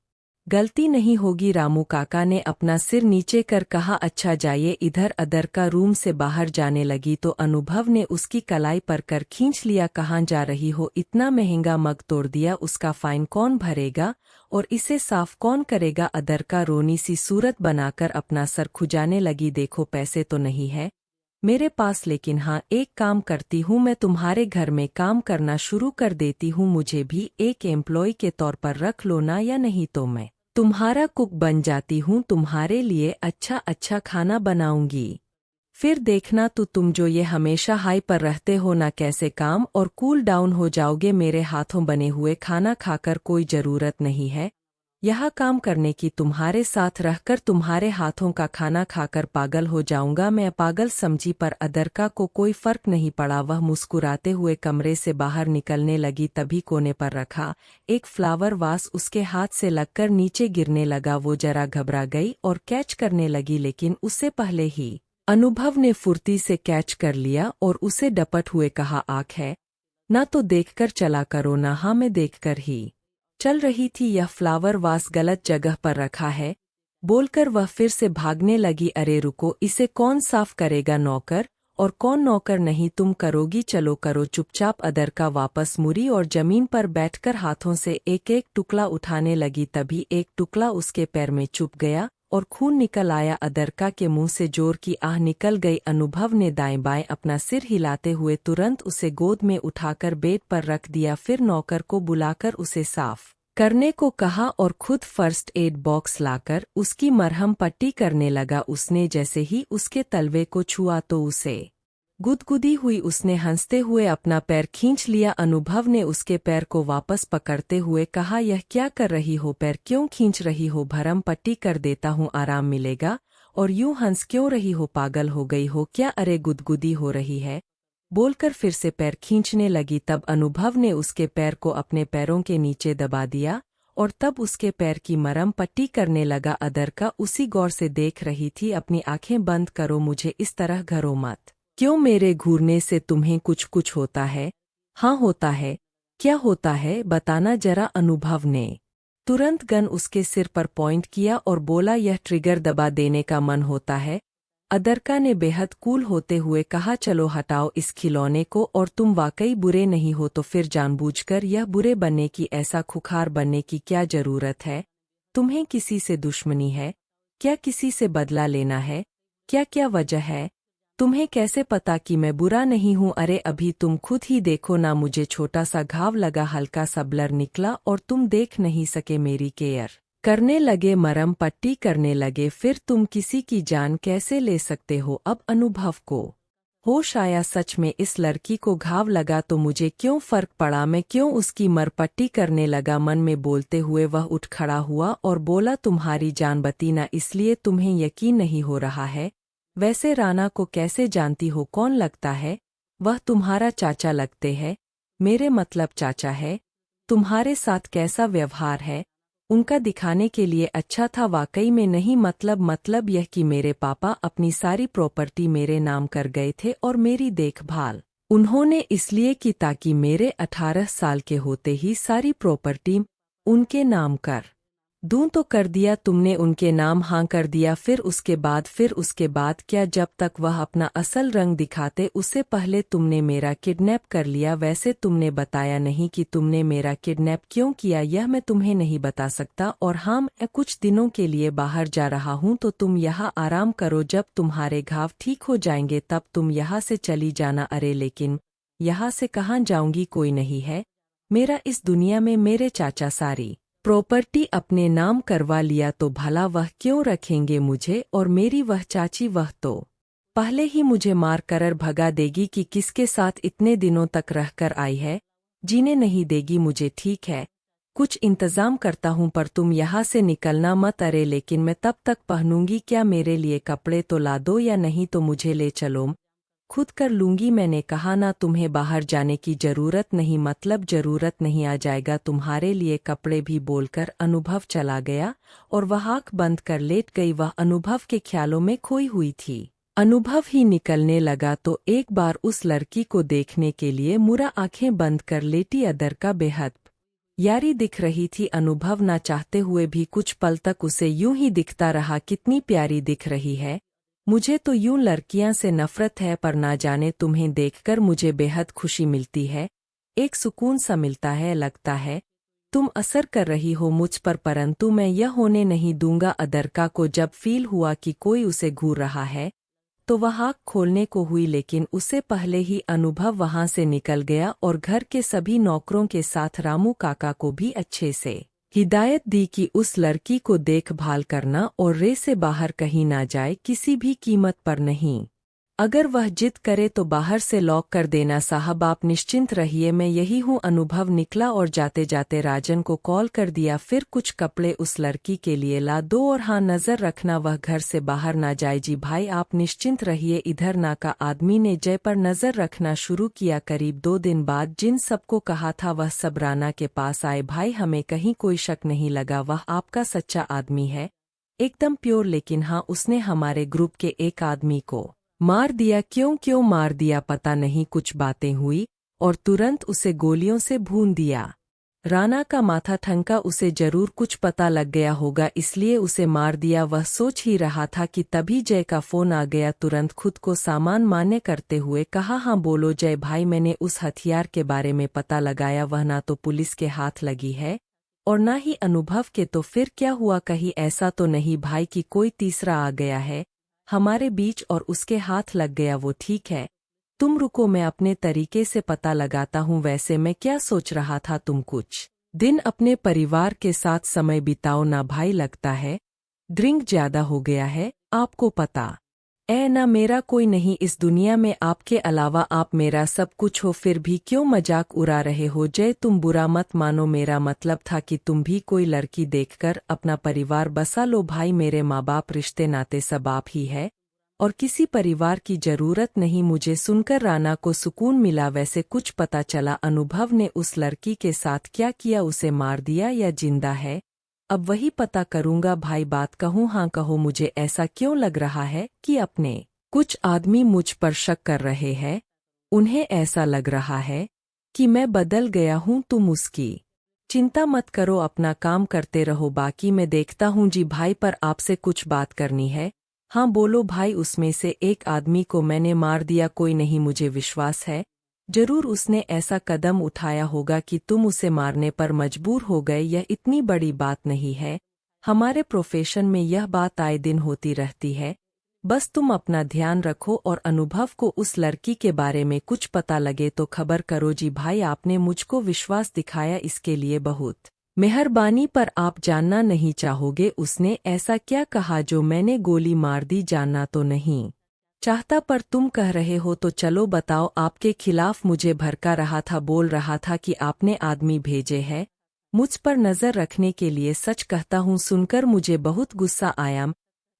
A: गलती नहीं होगी। रामू काका ने अपना सिर नीचे कर कहा, अच्छा जाइए इधर। अदरका रूम से बाहर जाने लगी तो अनुभव ने उसकी कलाई पर कर खींच लिया, कहाँ जा रही हो? इतना महंगा मग तोड़ दिया, उसका फाइन कौन भरेगा और इसे साफ कौन करेगा? अदरका रोनी सी सूरत बनाकर अपना सर खुजाने लगी, देखो पैसे तो नहीं है मेरे पास, लेकिन हाँ एक काम करती हूँ, मैं तुम्हारे घर में काम करना शुरू कर देती हूँ, मुझे भी एक एम्प्लॉय के तौर पर रख लो ना, या नहीं तो मैं तुम्हारा कुक बन जाती हूँ, तुम्हारे लिए अच्छा अच्छा खाना बनाऊंगी। फिर देखना तो तुम जो ये हमेशा हाई पर रहते हो ना, कैसे काम और कूल डाउन हो जाओगे। मेरे हाथों बने हुए खाना खाकर कोई जरूरत नहीं है यह काम करने की, तुम्हारे साथ रहकर तुम्हारे हाथों का खाना खाकर पागल हो जाऊंगा मैं। पागल समझी, पर अदरका को कोई फर्क नहीं पड़ा। वह मुस्कुराते हुए कमरे से बाहर निकलने लगी, तभी कोने पर रखा एक फ्लावर वास उसके हाथ से लगकर नीचे गिरने लगा। वो जरा घबरा गई और कैच करने लगी, लेकिन उससे पहले ही अनुभव ने फुर्ती से कैच कर लिया और उसे डपट हुए कहा, आँख है ना तो देखकर चला करो ना। हाँ मैं देखकर ही चल रही थी, यह फ्लावर वास गलत जगह पर रखा है बोलकर वह फिर से भागने लगी। अरे रुको, इसे कौन साफ करेगा? नौकर? और कौन नौकर? नहीं तुम करोगी, चलो करो चुपचाप। अदरका वापस मुड़ी और जमीन पर बैठकर हाथों से एक एक टुकड़ा उठाने लगी, तभी एक टुकड़ा उसके पैर में चुभ गया और खून निकल आया। अदरका के मुंह से जोर की आह निकल गई। अनुभव ने दाएं बाएं अपना सिर हिलाते हुए तुरंत उसे गोद में उठाकर बेड पर रख दिया, फिर नौकर को बुलाकर उसे साफ करने को कहा और खुद फर्स्ट एड बॉक्स लाकर उसकी मरहम पट्टी करने लगा। उसने जैसे ही उसके तलवे को छुआ तो उसे गुदगुदी हुई, उसने हंसते हुए अपना पैर खींच लिया। अनुभव ने उसके पैर को वापस पकड़ते हुए कहा, यह क्या कर रही हो? पैर क्यों खींच रही हो? भरम पट्टी कर देता हूँ, आराम मिलेगा। और यूं हंस क्यों रही हो? पागल हो गई हो क्या? अरे गुदगुदी हो रही है बोलकर फिर से पैर खींचने लगी। तब अनुभव ने उसके पैर को अपने पैरों के नीचे दबा दिया और तब उसके पैर की मरहम पट्टी करने लगा। अदरका उसी गौर से देख रही थी। अपनी आंखें बंद करो, मुझे इस तरह घरो मत। क्यों? मेरे घूरने से तुम्हें कुछ होता है? हाँ होता है। क्या होता है बताना जरा। अनुभव ने तुरंत गन उसके सिर पर पॉइंट किया और बोला, यह ट्रिगर दबा देने का मन होता है। अदरका ने बेहद कूल होते हुए कहा, चलो हटाओ इस खिलौने को, और तुम वाकई बुरे नहीं हो तो फिर जानबूझकर यह बुरे बनने की, ऐसा खुखार बनने की क्या जरूरत है? तुम्हें किसी से दुश्मनी है क्या? किसी से बदला लेना है क्या? क्या वजह है? तुम्हें कैसे पता कि मैं बुरा नहीं हूँ? अरे अभी तुम खुद ही देखो ना, मुझे छोटा सा घाव लगा, हल्का सा ब्लर निकला और तुम देख नहीं सके। मेरी केयर करने लगे, मरहम पट्टी करने लगे, फिर तुम किसी की जान कैसे ले सकते हो? अब अनुभव को होश आया, सच में इस लड़की को घाव लगा तो मुझे क्यों फर्क पड़ा? मैं क्यों उसकी मरपट्टी करने लगा? मन में बोलते हुए वह उठ खड़ा हुआ और बोला, तुम्हारी जान बती ना, इसलिए तुम्हें यकीन नहीं हो रहा है? वैसे राना को कैसे जानती हो? कौन लगता है? वह तुम्हारा चाचा लगते है। मेरे मतलब चाचा है। तुम्हारे साथ कैसा व्यवहार है उनका? दिखाने के लिए अच्छा था, वाकई में नहीं। मतलब यह कि मेरे पापा अपनी सारी प्रॉपर्टी मेरे नाम कर गए थे और मेरी देखभाल उन्होंने इसलिए की ताकि मेरे 18 साल के होते ही सारी प्रॉपर्टी उनके नाम कर दूं। तो कर दिया तुमने उनके नाम? हाँ कर दिया। फिर उसके बाद क्या? जब तक वह अपना असल रंग दिखाते उससे पहले तुमने मेरा किडनैप कर लिया। वैसे तुमने बताया नहीं कि तुमने मेरा किडनैप क्यों किया, यह मैं तुम्हें नहीं बता सकता। और हाँ, मैं कुछ दिनों के लिए बाहर जा रहा हूँ तो तुम यहाँ आराम करो, जब तुम्हारे घाव ठीक हो जाएंगे तब तुम यहाँ से चली जाना। अरे लेकिन यहाँ से कहाँ जाऊंगी? कोई नहीं है मेरा इस दुनिया में, मेरे चाचा सारी प्रॉपर्टी अपने नाम करवा लिया तो भला वह क्यों रखेंगे मुझे, और मेरी वह चाची, वह तो पहले ही मुझे मार कर भगा देगी कि किसके साथ इतने दिनों तक रहकर आई है, जीने नहीं देगी मुझे। ठीक है, कुछ इंतजाम करता हूँ, पर तुम यहाँ से निकलना मत। अरे लेकिन मैं तब तक पहनूंगी क्या, मेरे लिए कपड़े तो ला दो, या नहीं तो मुझे ले चलो, खुद कर लूंगी। मैंने कहा ना, तुम्हें बाहर जाने की जरूरत नहीं, मतलब जरूरत नहीं, आ जाएगा तुम्हारे लिए कपड़े भी, बोलकर अनुभव चला गया और वह आंख बंद कर लेट गई। वह अनुभव के ख्यालों में खोई हुई थी। अनुभव ही निकलने लगा तो एक बार उस लड़की को देखने के लिए मुरा आंखें बंद कर लेटी अदर का बेहद यारी दिख रही थी। अनुभव ना चाहते हुए भी कुछ पल तक उसे यूं ही दिखता रहा, कितनी प्यारी दिख रही है, मुझे तो यूं लड़कियां से नफरत है, पर ना जाने तुम्हें देखकर मुझे बेहद खुशी मिलती है, एक सुकून सा मिलता है, लगता है तुम असर कर रही हो मुझ पर, परंतु मैं यह होने नहीं दूंगा। अदरका को जब फील हुआ कि कोई उसे घूर रहा है तो वह आँख खोलने को हुई, लेकिन उससे पहले ही अनुभव वहां से निकल गया और घर के सभी नौकरों के साथ रामू काका को भी अच्छे से हिदायत दी कि उस लड़की को देखभाल करना और रे से बाहर कहीं ना जाए, किसी भी कीमत पर नहीं। अगर वह जिद करे तो बाहर से लॉक कर देना। साहब आप निश्चिंत रहिए, मैं यही हूँ। अनुभव निकला और जाते जाते राजन को कॉल कर दिया, फिर कुछ कपड़े उस लड़की के लिए ला दो, और हाँ नजर रखना वह घर से बाहर ना जाए। जी भाई आप निश्चिंत रहिए। इधर ना का आदमी ने जय पर नजर रखना शुरू किया। करीब 2 दिन बाद जिन सबको कहा था वह सब राना के पास आए। भाई हमें कहीं कोई शक नहीं लगा, वह आपका सच्चा आदमी है, एकदम प्योर, लेकिन हाँ उसने हमारे ग्रुप के एक आदमी को मार दिया। क्यों मार दिया पता नहीं, कुछ बातें हुई और तुरंत उसे गोलियों से भून दिया। राना का माथा ठनका, उसे जरूर कुछ पता लग गया होगा इसलिए उसे मार दिया। वह सोच ही रहा था कि तभी जय का फोन आ गया। तुरंत खुद को सामान मान्य करते हुए कहा, हाँ बोलो जय भाई, मैंने उस हथियार के बारे में पता लगाया, वह ना तो पुलिस के हाथ लगी है और ना ही अनुभव के। तो फिर क्या हुआ, कहीं ऐसा तो नहीं भाई कि कोई तीसरा आ गया है हमारे बीच और उसके हाथ लग गया? वो ठीक है, तुम रुको, मैं अपने तरीके से पता लगाता हूँ। वैसे मैं क्या सोच रहा था, तुम कुछ दिन अपने परिवार के साथ समय बिताओ ना भाई, लगता है ड्रिंक ज्यादा हो गया है, आपको पता ना मेरा कोई नहीं इस दुनिया में आपके अलावा, आप मेरा सब कुछ हो, फिर भी क्यों मजाक उड़ा रहे हो? जय तुम बुरा मत मानो, मेरा मतलब था कि तुम भी कोई लड़की देखकर अपना परिवार बसा लो। भाई मेरे माँ बाप रिश्ते नाते सब आप ही है और किसी परिवार की जरूरत नहीं। मुझे सुनकर राना को सुकून मिला। वैसे कुछ पता चला अनुभव ने उस लड़की के साथ क्या किया, उसे मार दिया या जिंदा है? अब वही पता करूंगा भाई, बात कहूँ हाँ कहो। मुझे ऐसा क्यों लग रहा है कि अपने कुछ आदमी मुझ पर शक कर रहे हैं, उन्हें ऐसा लग रहा है कि मैं बदल गया हूँ। तुम उसकी चिंता मत करो, अपना काम करते रहो, बाकी मैं देखता हूँ। जी भाई, पर आपसे कुछ बात करनी है। हाँ बोलो भाई। उसमें से एक आदमी को मैंने मार दिया, कोई नहीं, मुझे विश्वास है जरूर उसने ऐसा कदम उठाया होगा कि तुम उसे मारने पर मजबूर हो गए। यह इतनी बड़ी बात नहीं है, हमारे प्रोफेशन में यह बात आए दिन होती रहती है। बस तुम अपना ध्यान रखो और अनुभव को उस लड़की के बारे में कुछ पता लगे तो खबर करो। जी भाई, आपने मुझको विश्वास दिखाया, इसके लिए बहुत मेहरबानी, पर आप जानना नहीं चाहोगे उसने ऐसा क्या कहा जो मैंने गोली मार दी? जानना तो नहीं चाहता, पर तुम कह रहे हो तो चलो बताओ। आपके खिलाफ मुझे भड़का रहा था, बोल रहा था कि आपने आदमी भेजे हैं मुझ पर नजर रखने के लिए। सच कहता हूँ, सुनकर मुझे बहुत गुस्सा आया।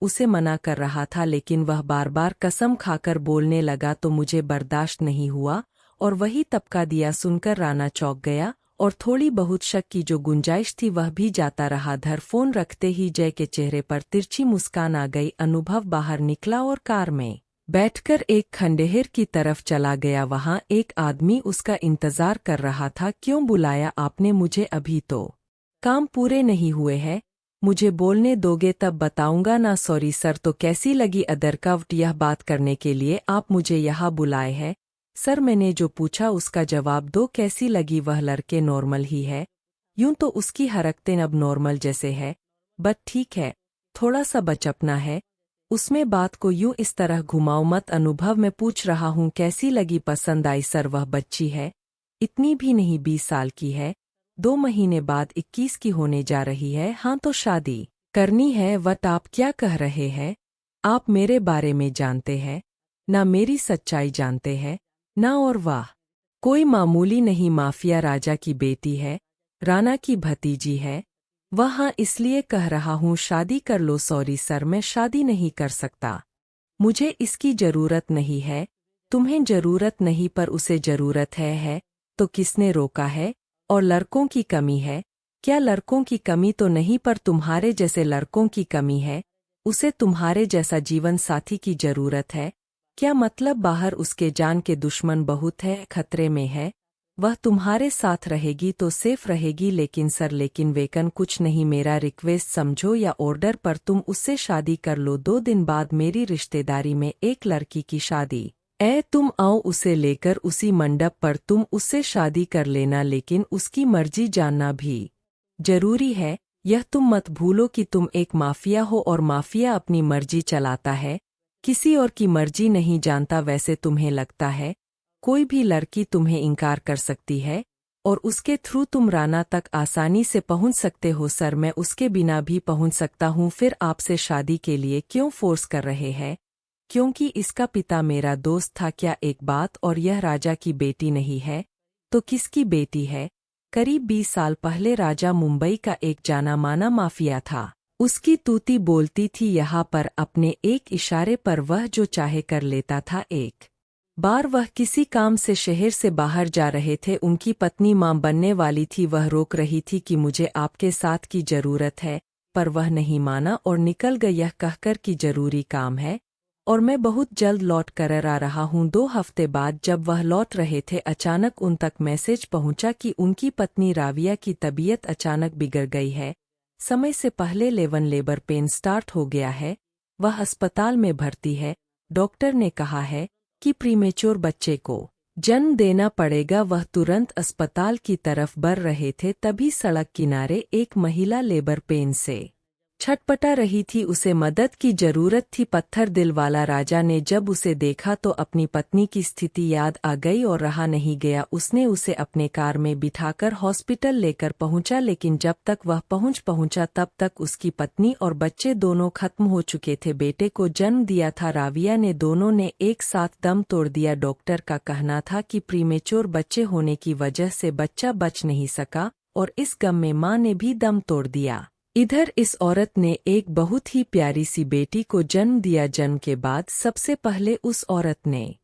A: उसे मना कर रहा था लेकिन वह बार बार कसम खाकर बोलने लगा तो मुझे बर्दाश्त नहीं हुआ और वही तबका दिया। सुनकर राना चौंक गया और थोड़ी बहुत शक की जो गुंजाइश थी वह भी जाता रहा। धर फोन रखते ही जय के चेहरे पर तिरछी मुस्कान आ गई। अनुभव बाहर निकला और कार में बैठकर एक खंडहर की तरफ चला गया। वहां एक आदमी उसका इंतजार कर रहा था। क्यों बुलाया आपने मुझे? अभी तो काम पूरे नहीं हुए हैं, मुझे बोलने दोगे तब बताऊंगा ना। Sorry sir. तो कैसी लगी अदरकवट यह बात करने के लिए आप मुझे यहाँ बुलाए हैं? सर मैंने जो पूछा उसका जवाब दो, कैसी लगी? वह लड़के नॉर्मल ही है, यूं तो उसकी हरकतें अब नॉर्मल जैसे है, बट ठीक है थोड़ा सा बचपना है उसमें। बात को यूं इस तरह घुमाओ मत। अनुभव मैं पूछ रहा हूँ कैसी लगी? पसंद आई? सर वह बच्ची है, इतनी भी नहीं, 20 साल की है, 2 महीने बाद 21 की होने जा रही है। हाँ तो शादी करनी है। वट आप क्या कह रहे हैं? आप मेरे बारे में जानते हैं ना, मेरी सच्चाई जानते हैं ना। और वाह, कोई मामूली नहीं, माफिया राजा की बेटी है, राणा की भतीजी है। वह हाँ, इसलिए कह रहा हूँ शादी कर लो। सॉरी सर, मैं शादी नहीं कर सकता। मुझे इसकी जरूरत नहीं है। तुम्हें जरूरत नहीं पर उसे जरूरत है तो किसने रोका है? और लड़कों की कमी है क्या? लड़कों की कमी तो नहीं, पर तुम्हारे जैसे लड़कों की कमी है। उसे तुम्हारे जैसा जीवन साथी की जरूरत है। क्या मतलब? बाहर उसके जान के दुश्मन बहुत है, खतरे में है। वह तुम्हारे साथ रहेगी तो सेफ रहेगी। लेकिन सर, लेकिन वेकन कुछ नहीं, मेरा रिक्वेस्ट समझो या ऑर्डर पर तुम उससे शादी कर लो। 2 दिन बाद मेरी रिश्तेदारी में एक लड़की की शादी तुम आओ उसे लेकर, उसी मंडप पर तुम उससे शादी कर लेना, लेकिन उसकी मर्जी जानना भी जरूरी है। यह तुम मत भूलो कि तुम एक माफिया हो और माफिया अपनी मर्जी चलाता है, किसी और की मर्जी नहीं जानता। वैसे तुम्हें लगता है कोई भी लड़की तुम्हें इनकार कर सकती है और उसके थ्रू तुम राणा तक आसानी से पहुंच सकते हो? सर, मैं उसके बिना भी पहुंच सकता हूं। फिर आपसे शादी के लिए क्यों फोर्स कर रहे हैं? क्योंकि इसका पिता मेरा दोस्त था। क्या एक बात और, यह राजा की बेटी नहीं है तो किसकी बेटी है? करीब 20 साल पहले राजा मुंबई का एक जाना माना माफिया था। उसकी तूती बोलती थी यहाँ पर, अपने एक इशारे पर वह जो चाहे कर लेता था। एक बार वह किसी काम से शहर से बाहर जा रहे थे। उनकी पत्नी मां बनने वाली थी। वह रोक रही थी कि मुझे आपके साथ की जरूरत है, पर वह नहीं माना और निकल गया यह कहकर कि जरूरी काम है और मैं बहुत जल्द लौट कर आ रहा हूँ। 2 हफ्ते बाद जब वह लौट रहे थे, अचानक उन तक मैसेज पहुंचा कि उनकी पत्नी राविया की तबीयत अचानक बिगड़ गई है। समय से पहले लेबर पेन स्टार्ट हो गया है। वह अस्पताल में भर्ती है। डॉक्टर ने कहा है कि प्रीमेच्योर बच्चे को जन्म देना पड़ेगा। वह तुरंत अस्पताल की बढ़ बढ़ रहे थे, तभी सड़क किनारे एक महिला लेबर पेन से छटपटा रही थी। उसे मदद की जरूरत थी। पत्थर दिल वाला राजा ने जब उसे देखा तो अपनी पत्नी की स्थिति याद आ गई और रहा नहीं गया। उसने उसे अपने कार में बिठाकर हॉस्पिटल लेकर पहुंचा, लेकिन जब तक वह पहुंचा तब तक उसकी पत्नी और बच्चे दोनों खत्म हो चुके थे। बेटे को जन्म दिया था राविया ने, दोनों ने एक साथ दम तोड़ दिया। डॉक्टर का कहना था कि प्रीमेच्योर बच्चे होने की वजह से बच्चा बच नहीं सका और इस गम में मां ने भी दम तोड़ दिया। इधर इस औरत ने एक बहुत ही प्यारी सी बेटी को जन्म दिया। जन्म के बाद सबसे पहले उस औरत ने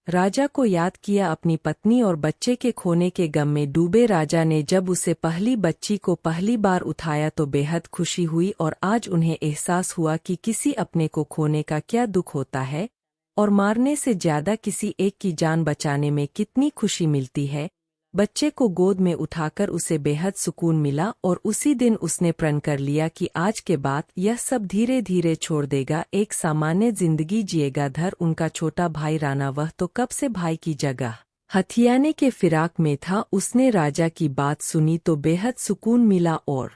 A: राजा को याद किया, अपनी पत्नी और बच्चे के खोने के गम में डूबे राजा ने जब उसे पहली बच्ची को पहली बार उठाया तो बेहद खुशी हुई और आज उन्हें एहसास हुआ कि किसी अपने को खोने का क्या दुख होता है और मारने से ज्यादा किसी एक की जान बचाने में कितनी खुशी मिलती है। बच्चे को गोद में उठाकर उसे बेहद सुकून मिला और उसी दिन उसने प्रण कर लिया कि आज के बाद यह सब धीरे धीरे छोड़ देगा, एक सामान्य जिंदगी जिएगा। धर उनका छोटा भाई राणा, वह तो कब से भाई की जगह हथियाने के फिराक में था। उसने राजा की बात सुनी तो बेहद सुकून मिला और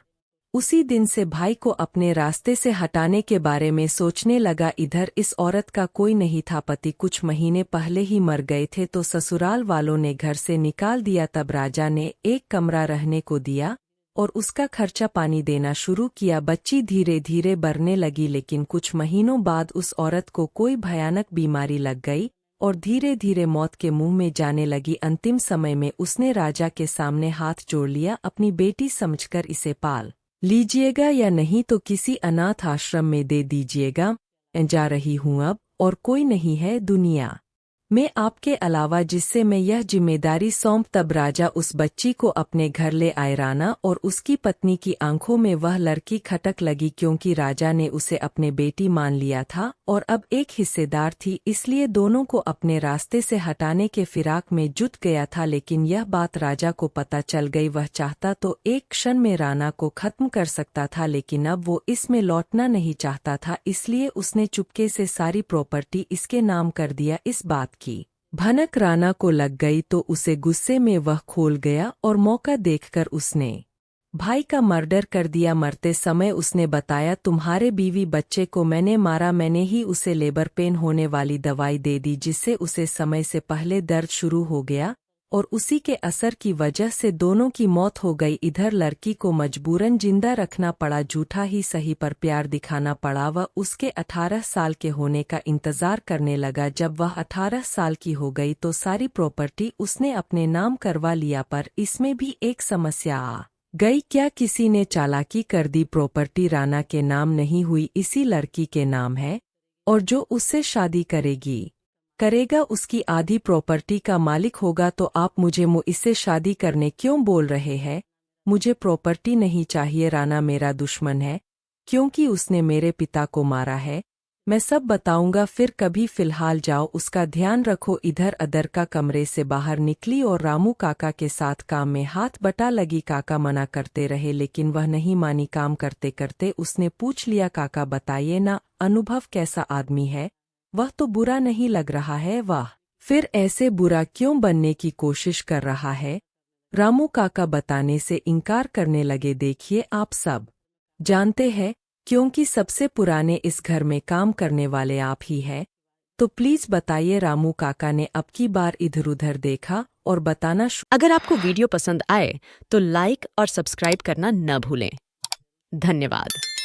A: उसी दिन से भाई को अपने रास्ते से हटाने के बारे में सोचने लगा। इधर इस औरत का कोई नहीं था, पति कुछ महीने पहले ही मर गए थे तो ससुराल वालों ने घर से निकाल दिया। तब राजा ने एक कमरा रहने को दिया और उसका खर्चा पानी देना शुरू किया। बच्ची धीरे धीरे बढ़ने लगी, लेकिन कुछ महीनों बाद उस औरत को कोई भयानक बीमारी लग गई और धीरे धीरे मौत के मुंह में जाने लगी। अंतिम समय में उसने राजा के सामने हाथ जोड़ लिया, अपनी बेटी समझकर इसे पाल लीजिएगा या नहीं तो किसी अनाथ आश्रम में दे दीजिएगा। जा रही हूँ अब और कोई नहीं है दुनिया में आपके अलावा जिससे मैं यह जिम्मेदारी सौंप। तब राजा उस बच्ची को अपने घर ले आए। राणा और उसकी पत्नी की आंखों में वह लड़की खटक लगी, क्योंकि राजा ने उसे अपने बेटी मान लिया था और अब एक हिस्सेदार थी, इसलिए दोनों को अपने रास्ते से हटाने के फिराक में जुट गया था। लेकिन यह बात राजा को पता चल गई। वह चाहता तो एक क्षण में राणा को खत्म कर सकता था, लेकिन अब वो इसमें लौटना नहीं चाहता था, इसलिए उसने चुपके से सारी प्रॉपर्टी इसके नाम कर दिया। इस बात की भनक राणा को लग गई तो उसे गुस्से में वह खोल गया और मौका देखकर उसने भाई का मर्डर कर दिया। मरते समय उसने बताया, तुम्हारे बीवी बच्चे को मैंने मारा, मैंने ही उसे लेबर पेन होने वाली दवाई दे दी जिससे उसे समय से पहले दर्द शुरू हो गया। और उसी के असर की वजह से दोनों की मौत हो गई। इधर लड़की को मजबूरन जिंदा रखना पड़ा, झूठा ही सही पर प्यार दिखाना पड़ा। वह उसके 18 साल के होने का इंतजार करने लगा। जब वह 18 साल की हो गई तो सारी प्रॉपर्टी उसने अपने नाम करवा लिया, पर इसमें भी एक समस्या आ गई। क्या किसी ने चालाकी कर दी? प्रॉपर्टी राना के नाम नहीं हुई, इसी लड़की के नाम है, और जो उससे शादी करेगा उसकी आधी प्रॉपर्टी का मालिक होगा। तो आप मुझे इससे शादी करने क्यों बोल रहे हैं? मुझे प्रॉपर्टी नहीं चाहिए। राना मेरा दुश्मन है क्योंकि उसने मेरे पिता को मारा है। मैं सब बताऊंगा फिर कभी, फिलहाल जाओ, उसका ध्यान रखो। इधर अदरका कमरे से बाहर निकली और रामू काका के साथ काम में हाथ बटा लगी। काका मना करते रहे लेकिन वह नहीं मानी। काम करते करते उसने पूछ लिया, काका बताइए ना, अनुभव कैसा आदमी है? वह तो बुरा नहीं लग रहा है। वाह, फिर ऐसे बुरा क्यों बनने की कोशिश कर रहा है? रामू काका बताने से इनकार करने लगे। देखिए, आप सब जानते हैं क्योंकि सबसे पुराने इस घर में काम करने वाले आप ही हैं, तो प्लीज बताइए। रामू काका ने अब की बार इधर-उधर देखा और बताना
B: अगर आपको वीडियो पसंद आए तो लाइक और सब्सक्राइब करना न भूलें। धन्यवाद।